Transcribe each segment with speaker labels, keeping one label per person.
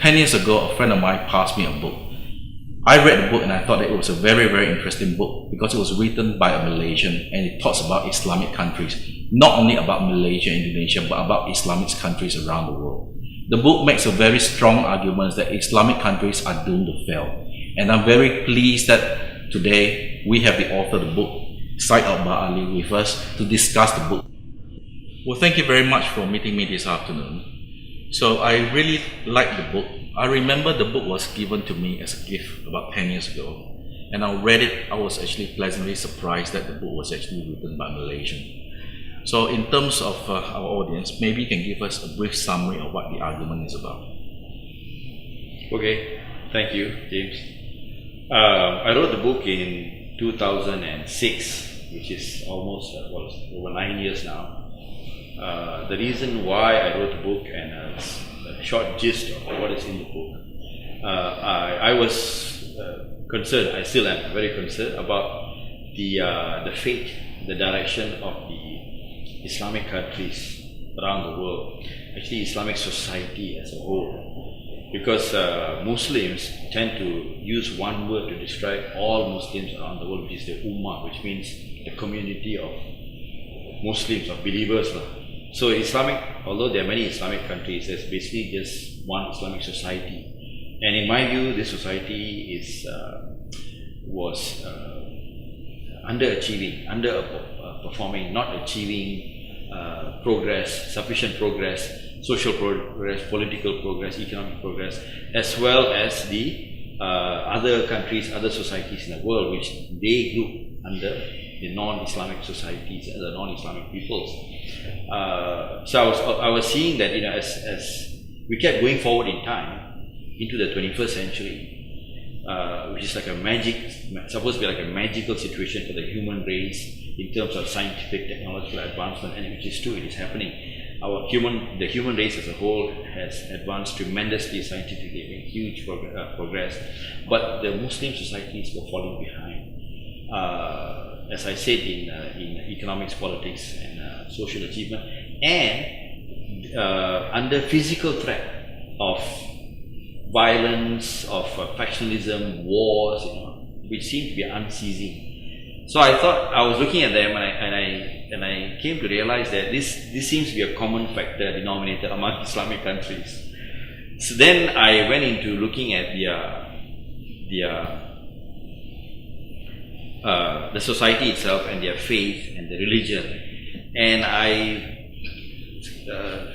Speaker 1: 10 years ago, a friend of mine passed me a book. I read the book and I thought that it was a very, very interesting book because it was written by a Malaysian and it talks about Islamic countries, not only about Malaysia and Indonesia, but about Islamic countries around the world. The book makes a very strong argument that Islamic countries are doomed to fail. And I'm very pleased that today we have the author of the book, Syed Akbar with us to discuss the book. Well, thank you very much for meeting me this afternoon. So I really like the book. I remember the book was given to me as a gift about 10 years ago. And I read it, I was actually pleasantly surprised that the book was actually written by a Malaysian. So in terms of our audience, maybe you can give us a brief summary of what the argument is about.
Speaker 2: Okay, thank you, James. I wrote the book in 2006, which is almost over 9 years now. The reason why I wrote the book and a short gist of what is in the book, I was concerned, I still am very concerned about the fate, the direction of the Islamic countries around the world, actually Islamic society as a whole, because Muslims tend to use one word to describe all Muslims around the world, which is the Ummah, which means the community of Muslims, of believers. So Islamic, although there are many Islamic countries, there's basically just one Islamic society. And in my view, this society was underachieving, underperforming, not achieving progress, sufficient progress, social progress, political progress, economic progress, as well as the other countries, other societies in the world, which they group under the non-Islamic societies and the non-Islamic peoples. So I was seeing that, as we kept going forward in time into the 21st century, which is like supposed to be like a magical situation for the human race in terms of scientific, technological advancement, and which is true, it is happening. The human race as a whole has advanced tremendously scientifically, made huge progress, but the Muslim societies were falling behind. As I said, in economics, politics, and social achievement, and under physical threat of violence, of factionalism, wars, which seem to be unceasing. So I thought, I was looking at them, and I came to realize that this seems to be a common factor, denominator among Islamic countries. So then I went into looking at the society itself and their faith and the religion, and I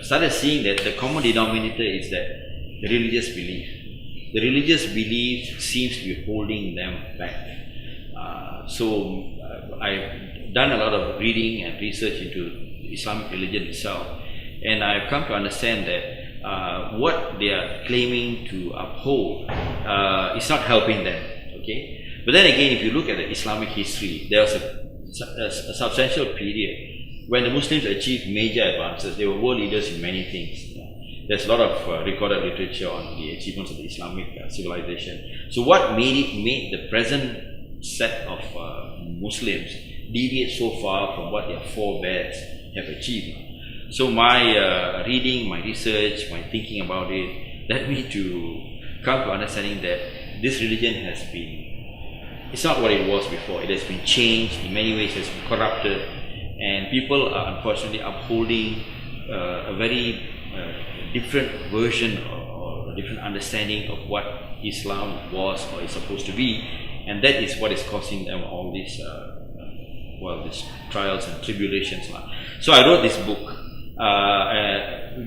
Speaker 2: started seeing that the common denominator is that the religious belief. The religious belief seems to be holding them back. So I've done a lot of reading and research into Islamic religion itself, and I've come to understand that what they are claiming to uphold is not helping them. Okay. But then again, if you look at the Islamic history, there was a substantial period when the Muslims achieved major advances. They were world leaders in many things. There's a lot of recorded literature on the achievements of the Islamic civilization. So what made the present set of Muslims deviate so far from what their forebears have achieved? So my reading, my research, my thinking about it led me to come to understanding that this religion has been, it's not what it was before. It has been changed in many ways. It has been corrupted, and people are unfortunately upholding a very different version or a different understanding of what Islam was or is supposed to be, and that is what is causing them all these these trials and tribulations. So I wrote this book.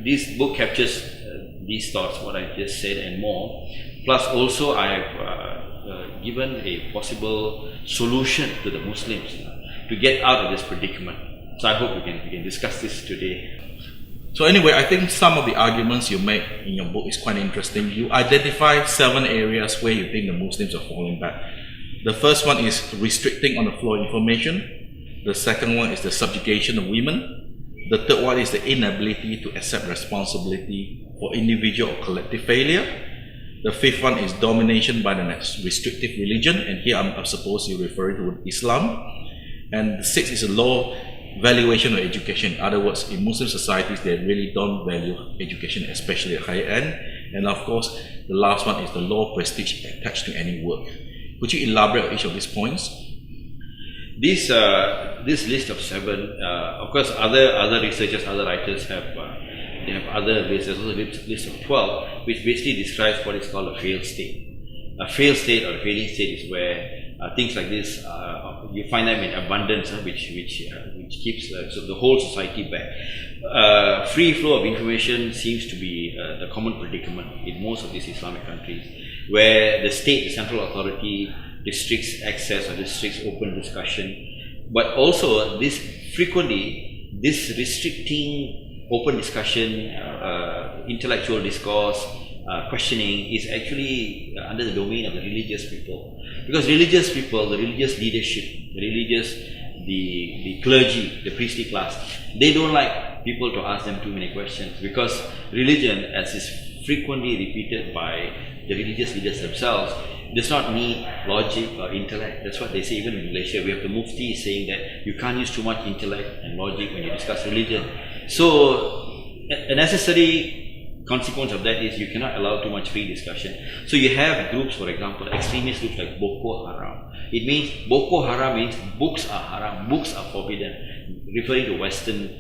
Speaker 2: This book captures these thoughts, what I just said, and more. Plus, also I have given a possible solution to the Muslims to get out of this predicament. So I hope we can discuss this today.
Speaker 1: So anyway, I think some of the arguments you make in your book is quite interesting. You identify 7 areas where you think the Muslims are falling back. The first one is restricting on the flow of information. The second one is the subjugation of women. The third one is the inability to accept responsibility for individual or collective failure. The fifth one is domination by the restrictive religion, and here I suppose you're referring to Islam. And the sixth is a low valuation of education. In other words, in Muslim societies, they really don't value education, especially at higher end. And of course, the last one is the low prestige attached to any work. Could you elaborate on each of these points?
Speaker 2: This list of 7, of course, other researchers, other writers have they have other lists. There's also a list of 12, which basically describes what is called a failed state. A failed state or a failing state is where things like this you find them in abundance, which keeps so the whole society back. Free flow of information seems to be the common predicament in most of these Islamic countries, where the state, the central authority, restricts access or restricts open discussion. But also this restricting open discussion, intellectual discourse, questioning is actually under the domain of the religious people. Because religious people, the religious leadership, the clergy, the priestly class, they don't like people to ask them too many questions, because religion, as is frequently repeated by the religious leaders themselves, does not need logic or intellect. That's what they say. Even in Malaysia, we have the Mufti saying that you can't use too much intellect and logic when you discuss religion. So a necessary consequence of that is you cannot allow too much free discussion. So you have groups, for example, extremist groups like Boko Haram. It means Boko Haram means books are haram, books are forbidden, referring to Western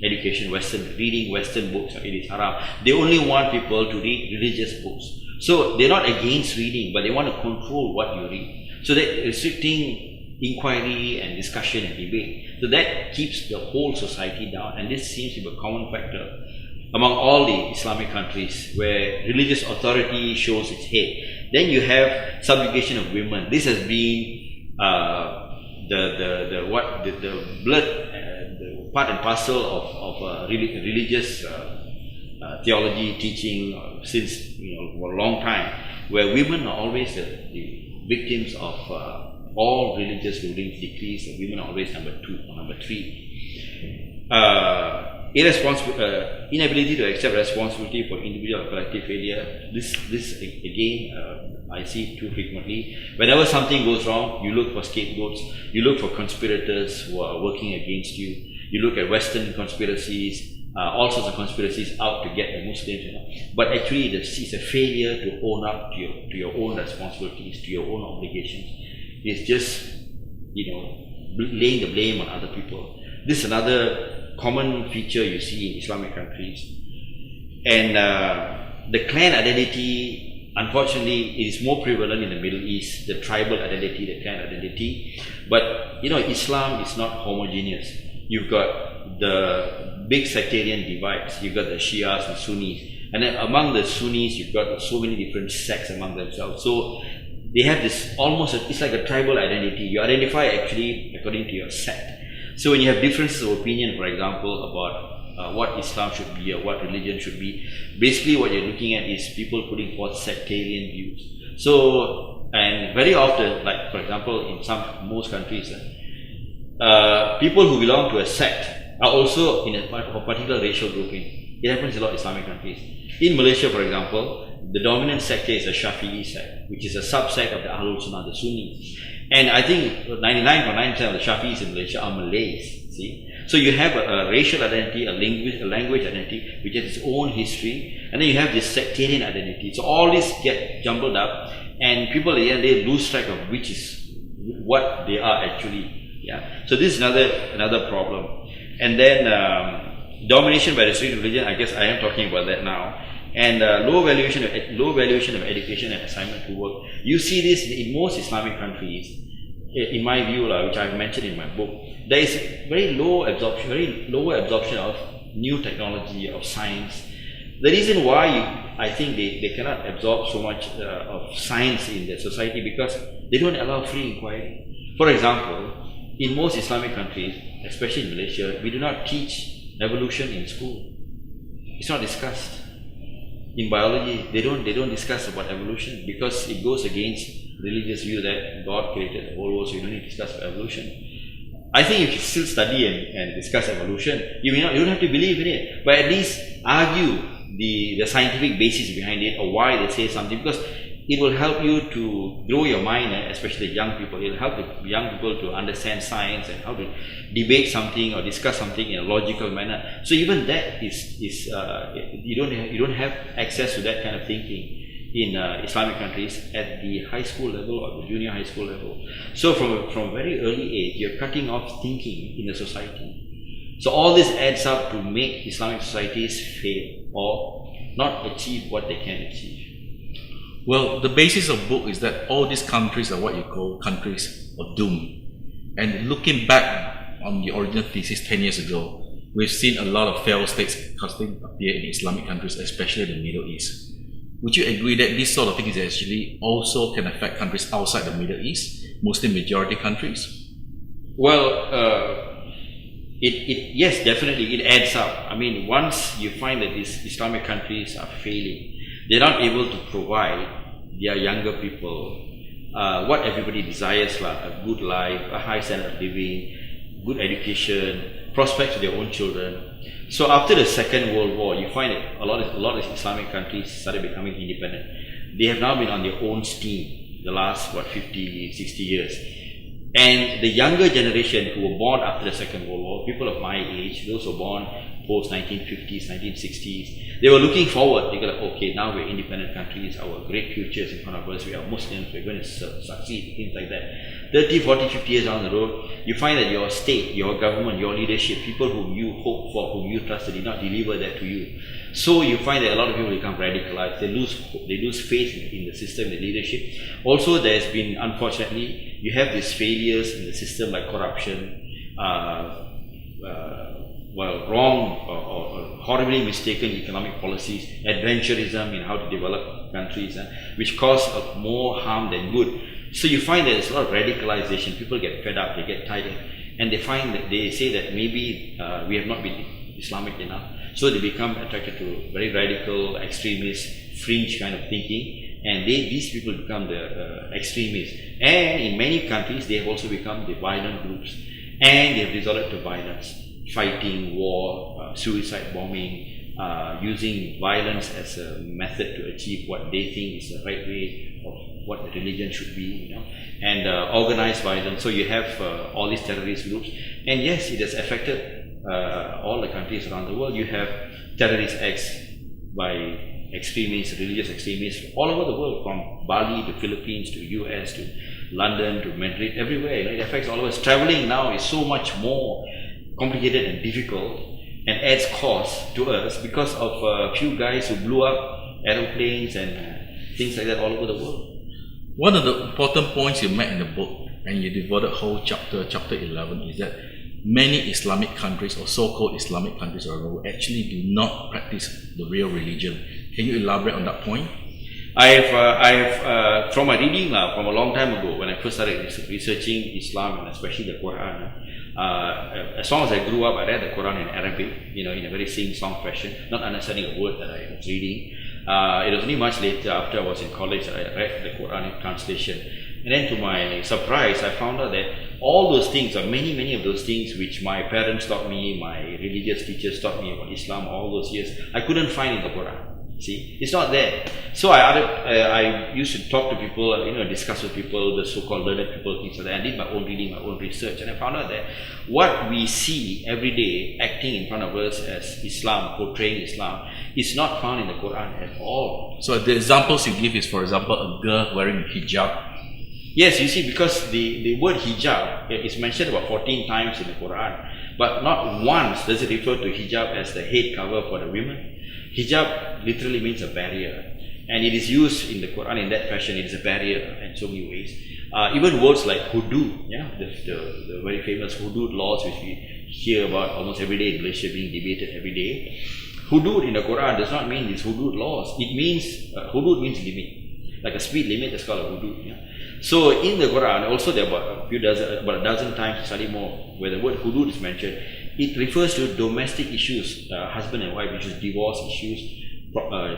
Speaker 2: education, Western reading, Western books. It is haram. They only want people to read religious books. So they're not against reading, but they want to control what you read. So they're restricting inquiry and discussion and debate. So that keeps the whole society down, and this seems to be a common factor among all the Islamic countries where religious authority shows its head. Then you have subjugation of women. This has been the blood, the part and parcel of religious theology teaching since for a long time, where women are always the victims of all religious rulings, decrees. Women are always number 2 or number 3. Inability to accept responsibility for individual or collective failure. This again, I see too frequently. Whenever something goes wrong, you look for scapegoats. You look for conspirators who are working against you. You look at Western conspiracies, all sorts of conspiracies out to get the Muslims. But actually, it's a failure to own up to your own responsibilities, to your own obligations. It's just laying the blame on other people. This is another common feature you see in Islamic countries. And the clan identity, unfortunately, is more prevalent in the Middle East, the tribal identity, the clan identity. But Islam is not homogeneous. You've got the big sectarian divides. You've got the Shias and Sunnis. And then among the Sunnis, you've got so many different sects among themselves. So they have this it's like a tribal identity. You identify actually according to your sect. So when you have differences of opinion, for example, about what Islam should be or what religion should be, basically what you're looking at is people putting forth sectarian views. So, and very often, like for example, in most countries, people who belong to a sect are also in a particular racial grouping. It happens in a lot of Islamic countries. In Malaysia, for example, the dominant sect is a Shafi'i sect, which is a subsect of the Ahlul Sunnah, the Sunnis. And I think 99.9% of the Shafi'is in Malaysia are Malays, see? So you have a racial identity, a language identity, which has its own history, and then you have this sectarian identity. So all this get jumbled up, and people at the end, they lose track of which is what they are actually. Yeah. So this is another problem. And then domination by restricted religion, I guess I am talking about that now. And low valuation of education and assignment to work. You see this in most Islamic countries, in my view, which I've mentioned in my book. There is very lower absorption of new technology, of science. The reason why I think they cannot absorb so much of science in their society, because they don't allow free inquiry. For example, in most Islamic countries, especially in Malaysia, we do not teach evolution in school. It's not discussed. In biology, they don't discuss about evolution, because it goes against religious view that God created the whole world, so you don't need to discuss about evolution. I think if you still study and discuss evolution, you don't have to believe in it, but at least argue the scientific basis behind it, or why they say something. Because it will help you to grow your mind, especially young people. It will help the young people to understand science and how to debate something or discuss something in a logical manner. So even that is you don't have access to that kind of thinking in Islamic countries at the high school level or the junior high school level. So from a very early age, you're cutting off thinking in the society. So all this adds up to make Islamic societies fail or not achieve what they can achieve.
Speaker 1: Well, the basis of book is that all these countries are what you call countries of doom. And looking back on the original thesis 10 years ago, we've seen a lot of failed states casting appear in Islamic countries, especially the Middle East. Would you agree that this sort of thing is actually also can affect countries outside the Middle East, Muslim majority countries?
Speaker 2: Well, yes, definitely, it adds up. I mean, once you find that these Islamic countries are failing, they're not able to provide their younger people what everybody desires, like a good life, a high standard of living, good education, prospects for their own children. So after the Second World War, you find that a lot of Islamic countries started becoming independent. They have now been on their own steam the last 50, 60 years. And the younger generation who were born after the Second World War, people of my age, those who were born post 1950s, 1960s, they were looking forward. They go like, okay, now we're independent countries, our great future is in front of us, we are Muslims, we're going to succeed, things like that. 30, 40, 50 years down the road, you find that your state, your government, your leadership, people whom you hope for, whom you trusted, did not deliver that to you. So you find that a lot of people become radicalized, they lose faith in the system, the leadership. Also, there's been, unfortunately, you have these failures in the system like corruption, wrong or horribly mistaken economic policies, adventurism in how to develop countries, which cause more harm than good. So you find that there's a lot of radicalization. People get fed up, they get tired, and they say that maybe we have not been Islamic enough. So they become attracted to very radical, extremist, fringe kind of thinking, and these people become the extremists. And in many countries, they have also become the violent groups, and they have resorted to violence. Fighting, war, suicide bombing, using violence as a method to achieve what they think is the right way of what the religion should be, and organized violence. So you have all these terrorist groups, and yes, it has affected all the countries around the world. You have terrorist acts by extremists, religious extremists all over the world, from Bali to Philippines to US to London to Madrid, everywhere. It affects all of us. Traveling now is so much more complicated and difficult and adds cost to us because of a few guys who blew up aeroplanes and things like that all over the world.
Speaker 1: One of the important points you made in the book, and you devoted whole chapter 11, is that many Islamic countries or so-called Islamic countries around the world actually do not practice the real religion. Can you elaborate on that point?
Speaker 2: I have from my reading from a long time ago, when I first started researching Islam and especially the Quran, as long as I grew up, I read the Quran in Arabic, in a very sing-song fashion, not understanding a word that I was reading. It was only much later, after I was in college, that I read the Quranic translation. And then to my surprise, I found out that all those things, or many of those things which my parents taught me, my religious teachers taught me about Islam all those years, I couldn't find in the Quran. See, it's not there. So I used to talk to people, discuss with people, the so-called learned people, things like that. I did my own reading, my own research, and I found out that what we see every day acting in front of us as Islam, portraying Islam, is not found in the Quran at all.
Speaker 1: So the examples you give is, for example, a girl wearing a hijab.
Speaker 2: Yes, you see, because the word hijab is mentioned about 14 times in the Quran, but not once does it refer to hijab as the head cover for the women. Hijab literally means a barrier, and it is used in the Quran in that fashion. It is a barrier in so many ways. Even words like hudud, the very famous hudud laws which we hear about almost every day in Malaysia, being debated every day. Hudud in the Quran does not mean these hudud laws. It means, hudud means limit, like a speed limit is called a hudud. So in the Quran, also there are about a dozen times, slightly more, where the word hudud is mentioned. It refers to domestic issues, husband and wife issues, divorce issues,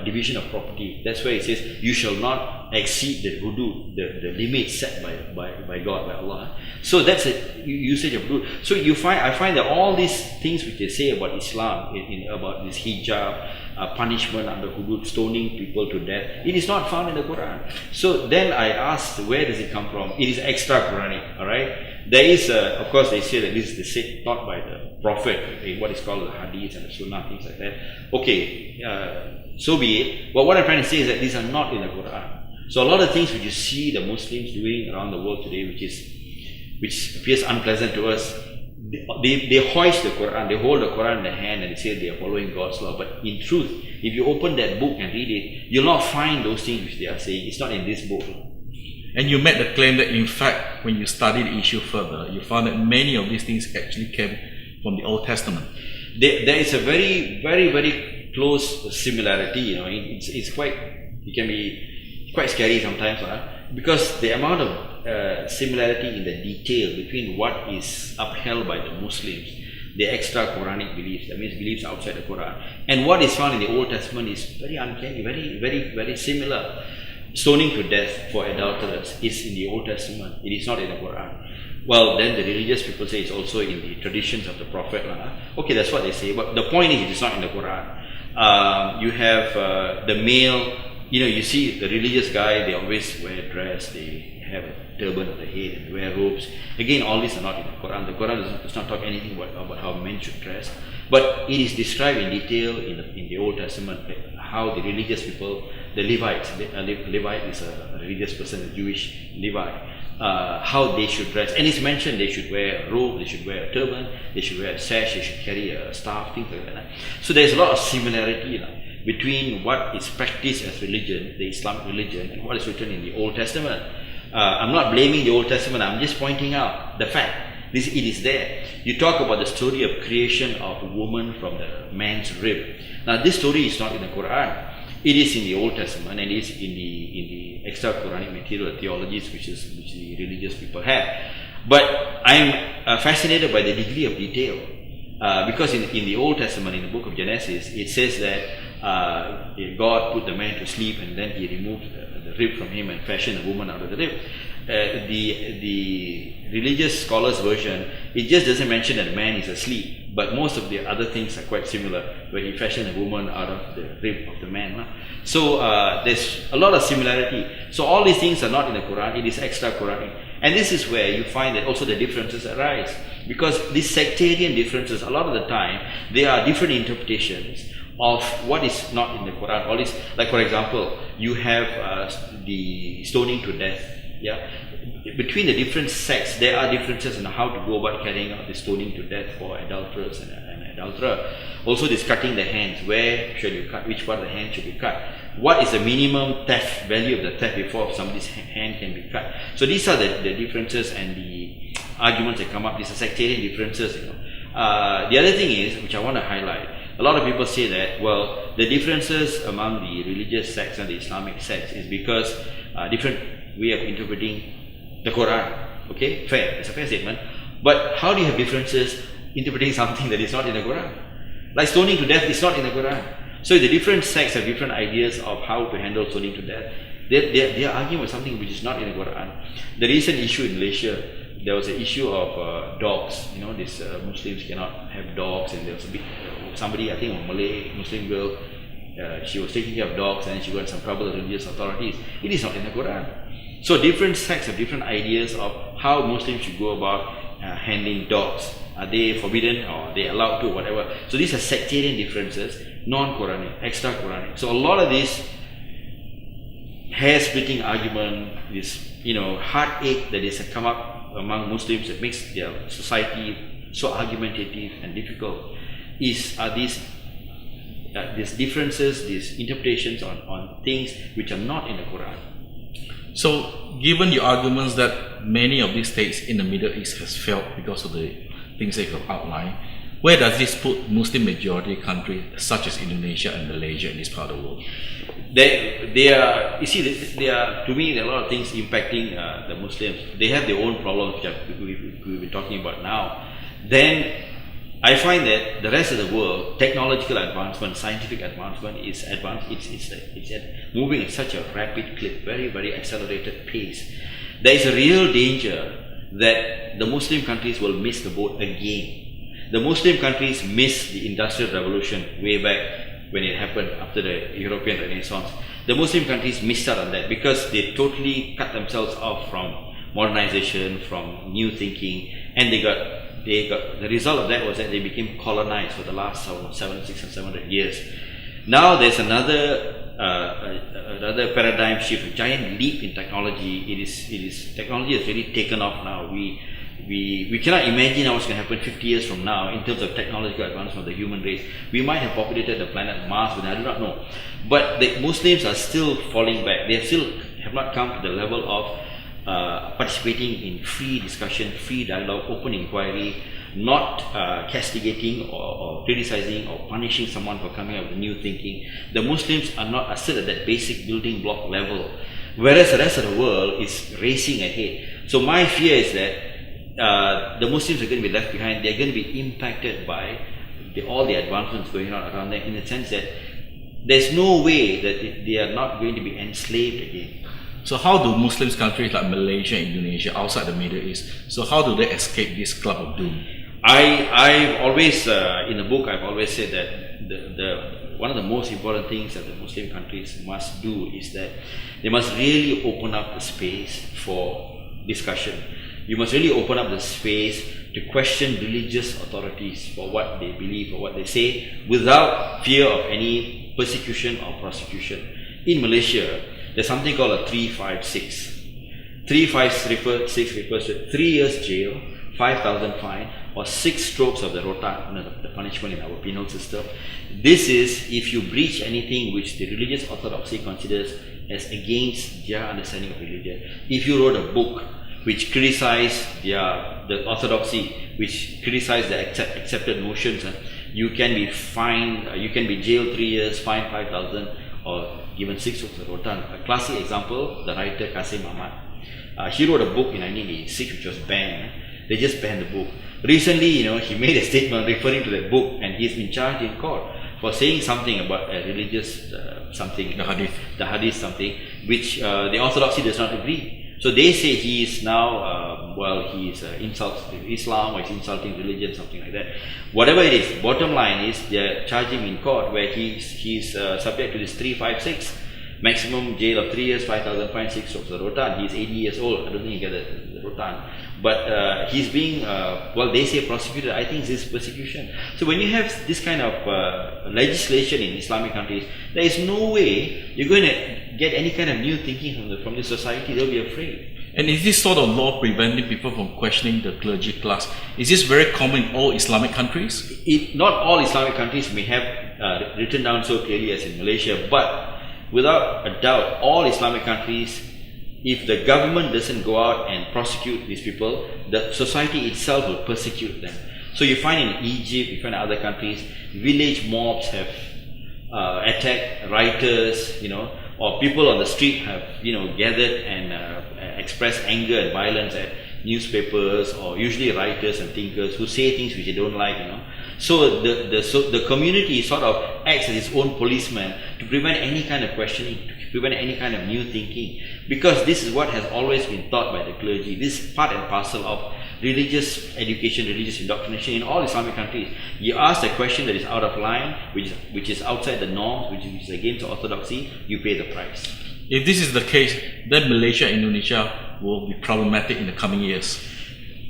Speaker 2: division of property. That's where it says you shall not exceed the hudud, the limit set by God, by Allah. So that's a usage of hudud. So I find that all these things which they say about Islam, about this hijab, punishment under hudud, stoning people to death, it is not found in the Quran. So then I asked, where does it come from? It is extra Quranic, alright? There is, of course, they say that this is the taught by the Prophet, in what is called the Hadith and the Sunnah, things like that. Okay, so be it. But what I'm trying to say is that these are not in the Quran. So a lot of things which you see the Muslims doing around the world today, which appears unpleasant to us, they hoist the Quran, they hold the Quran in their hand and they say they are following God's law. But in truth, if you open that book and read it, you'll not find those things which they are saying. It's not in this book.
Speaker 1: And you made the claim that in fact, when you study the issue further, you found that many of these things actually came from the Old Testament.
Speaker 2: There is a very, very, very close similarity. It's quite, it can be quite scary sometimes, because the amount of similarity in the detail between what is upheld by the Muslims, the extra Quranic beliefs, that means beliefs outside the Quran, and what is found in the Old Testament is very uncanny, very, very, very similar. Stoning to death for adulterers is in the Old Testament. It is not in the Quran. Well, then the religious people say it's also in the traditions of the Prophet. Okay, that's what they say. But the point is, it is not in the Quran. You have the male, you see the religious guy, they always wear dress, they have a turban on the head and wear robes. Again, all these are not in the Quran. The Quran does not talk anything about how men should dress. But it is described in detail in the Old Testament, how the religious people, the Levites, Levite is a religious person, a Jewish Levite, how they should dress. And it's mentioned they should wear a robe, they should wear a turban, they should wear a sash, they should carry a staff, things like that. So there's a lot of similarity between what is practiced as religion, the Islamic religion, and what is written in the Old Testament. I'm not blaming the Old Testament, I'm just pointing out the fact. It is there. You talk about the story of creation of a woman from the man's rib. Now this story is not in the Quran. It is in the Old Testament and it is in the extra Quranic material, theologies which the religious people have. But I'm fascinated by the degree of detail because in the Old Testament, in the book of Genesis, it says that God put the man to sleep and then he removed the rib from him and fashioned a woman out of the rib. The religious scholars' version, it just doesn't mention that man is asleep, but most of the other things are quite similar, where he fashioned a woman out of the rib of the man. So there's a lot of similarity. So all these things are not in the Quran, it is extra Quranic. And this is where you find that also the differences arise. Because these sectarian differences, a lot of the time, there are different interpretations of what is not in the Quran. All this, like for example, you have the stoning to death. Yeah, between the different sects, there are differences in how to go about carrying out the stoning to death for adulterers and adulterer. Also, this cutting the hands. Where should you cut? Which part of the hand should be cut? What is the minimum theft value of the theft before somebody's hand can be cut? So these are the differences and the arguments that come up. These are sectarian differences. The other thing is, which I want to highlight, a lot of people say that, well, the differences among the religious sects and the Islamic sects is because different way of interpreting the Quran. Okay, fair, it's a fair statement. But how do you have differences interpreting something that is not in the Quran? Like stoning to death is not in the Quran. So the different sects have different ideas of how to handle stoning to death. They are arguing about something which is not in the Quran. The recent issue in Malaysia, there was an issue of dogs. These Muslims cannot have dogs, and there was a big somebody, I think a Malay Muslim girl, she was taking care of dogs and she got in some trouble with religious authorities. It is not in the Quran. So different sects have different ideas of how Muslims should go about handling dogs. Are they forbidden or are they allowed to, whatever. So these are sectarian differences, non-Quranic, extra Quranic. So a lot of this hair-splitting argument, this heartache that has come up among Muslims that makes their society so argumentative and difficult are these differences, these interpretations on things which are not in the Quran.
Speaker 1: So, given your arguments that many of these states in the Middle East has failed because of the things that you have outlined, where does this put Muslim majority countries such as Indonesia and Malaysia in this part of the world?
Speaker 2: They are, you see, to me, there are a lot of things impacting the Muslims. They have their own problems, which we've been talking about now. Then I find that the rest of the world, technological advancement, scientific advancement is advanced. It's moving at such a rapid clip, very, very accelerated pace. There is a real danger that the Muslim countries will miss the boat again. The Muslim countries missed the Industrial Revolution way back when it happened after the European Renaissance. The Muslim countries missed out on that because they totally cut themselves off from modernization, from new thinking, and the result of that was that they became colonized for the last 700 years. Now there's another paradigm shift, a giant leap in technology. Technology has really taken off now. We cannot imagine how it's going to happen 50 years from now in terms of technological advancement of the human race. We might have populated the planet Mars, but I do not know. But the Muslims are still falling back. They still have not come to the level of participating in free discussion, free dialogue, open inquiry, not castigating or criticizing or punishing someone for coming up with new thinking. The Muslims are still at that basic building block level, whereas the rest of the world is racing ahead. So my fear is that the Muslims are going to be left behind. They're going to be impacted by all the advancements going on around them, in the sense that there's no way that they are not going to be enslaved again.
Speaker 1: So how do Muslim countries like Malaysia and Indonesia outside the Middle East, so how do they escape this club of doom?
Speaker 2: I've always, in the book, I've always said that one of the most important things that the Muslim countries must do is that they must really open up the space for discussion. You must really open up the space to question religious authorities for what they believe or what they say, without fear of any persecution or prosecution. In Malaysia, there's something called a 356. 356 refers to 3 years jail, 5,000 fine, or 6 strokes of the rotan, the punishment in our penal system. This is if you breach anything which the religious orthodoxy considers as against their understanding of religion. If you wrote a book which criticized the orthodoxy, which criticized the accepted notions, you can be fined, you can be jailed 3 years, fined 5,000, or given 6 strokes of rotan. A classic example, the writer Qasim Ahmad. He wrote a book in 1986 which was banned. They just banned the book. Recently, he made a statement referring to that book, and he's been charged in court for saying something about a religious something, the hadith something, which the orthodoxy does not agree. So they say he is now, he is insulting Islam, or he's insulting religion, something like that. Whatever it is, bottom line is they're charging him in court, where he's subject to this 356, maximum jail of 3 years, 5,000 fine, 6 strokes of rotan. He's 80 years old. I don't think he gets the rotan. But he's being, they say prosecuted. I think this is persecution. So when you have this kind of legislation in Islamic countries, there is no way you're going to get any kind of new thinking from the society. They'll be afraid.
Speaker 1: And is this sort of law preventing people from questioning the clergy class? Is this very common in all Islamic countries?
Speaker 2: Not all Islamic countries may have written down so clearly as in Malaysia, but without a doubt, all Islamic countries, if the government doesn't go out and prosecute these people, the society itself will persecute them. So you find in Egypt, you find in other countries, village mobs have attacked writers, or people on the street have, gathered and expressed anger and violence at newspapers, or usually writers and thinkers who say things which they don't like, So the community sort of acts as its own policeman to prevent any kind of questioning, to prevent any kind of new thinking, because this is what has always been taught by the clergy. This is part and parcel of religious education, religious indoctrination in all Islamic countries. You ask a question that is out of line, which is outside the norms, which is against orthodoxy, you pay the price.
Speaker 1: If this is the case, then Malaysia and Indonesia will be problematic in the coming years.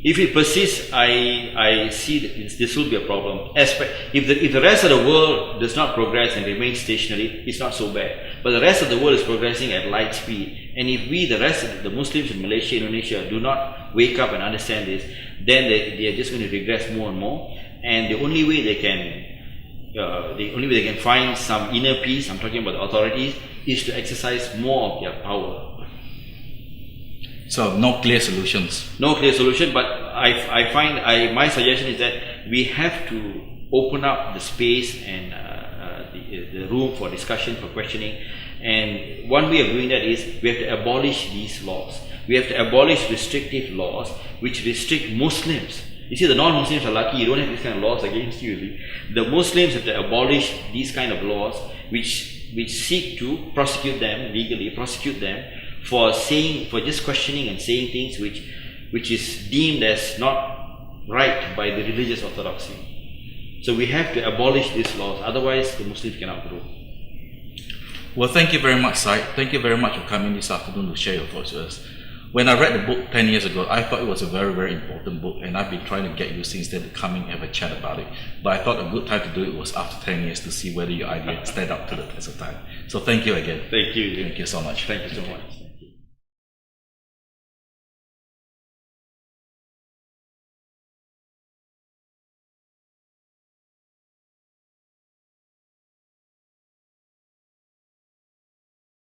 Speaker 2: If it persists, I see that this will be a problem. If the rest of the world does not progress and remains stationary, it's not so bad. But the rest of the world is progressing at light speed. And if the rest of the Muslims in Malaysia, Indonesia, do not wake up and understand this, then they are just going to regress more and more. And the only way they can find some inner peace, I'm talking about the authorities, is to exercise more of their power.
Speaker 1: So no clear solutions.
Speaker 2: No clear solution, but I find my suggestion is that we have to open up the space and the room for discussion, for questioning. And one way of doing that is we have to abolish these laws. We have to abolish restrictive laws which restrict Muslims You see, the non-Muslims are lucky, you don't have these kind of laws against you. The Muslims have to abolish these kind of laws which seek to prosecute them legally, prosecute them for just questioning and saying things which is deemed as not right by the religious orthodoxy. So we have to abolish these laws, otherwise the Muslims cannot grow.
Speaker 1: Well, thank you very much, Syed. Thank you very much for coming this afternoon to share your thoughts with us. When I read the book 10 years ago, I thought it was a very, very important book, and I've been trying to get you since then to come in and have a chat about it. But I thought a good time to do it was after 10 years to see whether your idea stand up to the test of time. So thank you again.
Speaker 2: Thank you.
Speaker 1: Thank you so much.
Speaker 2: Thank you so much.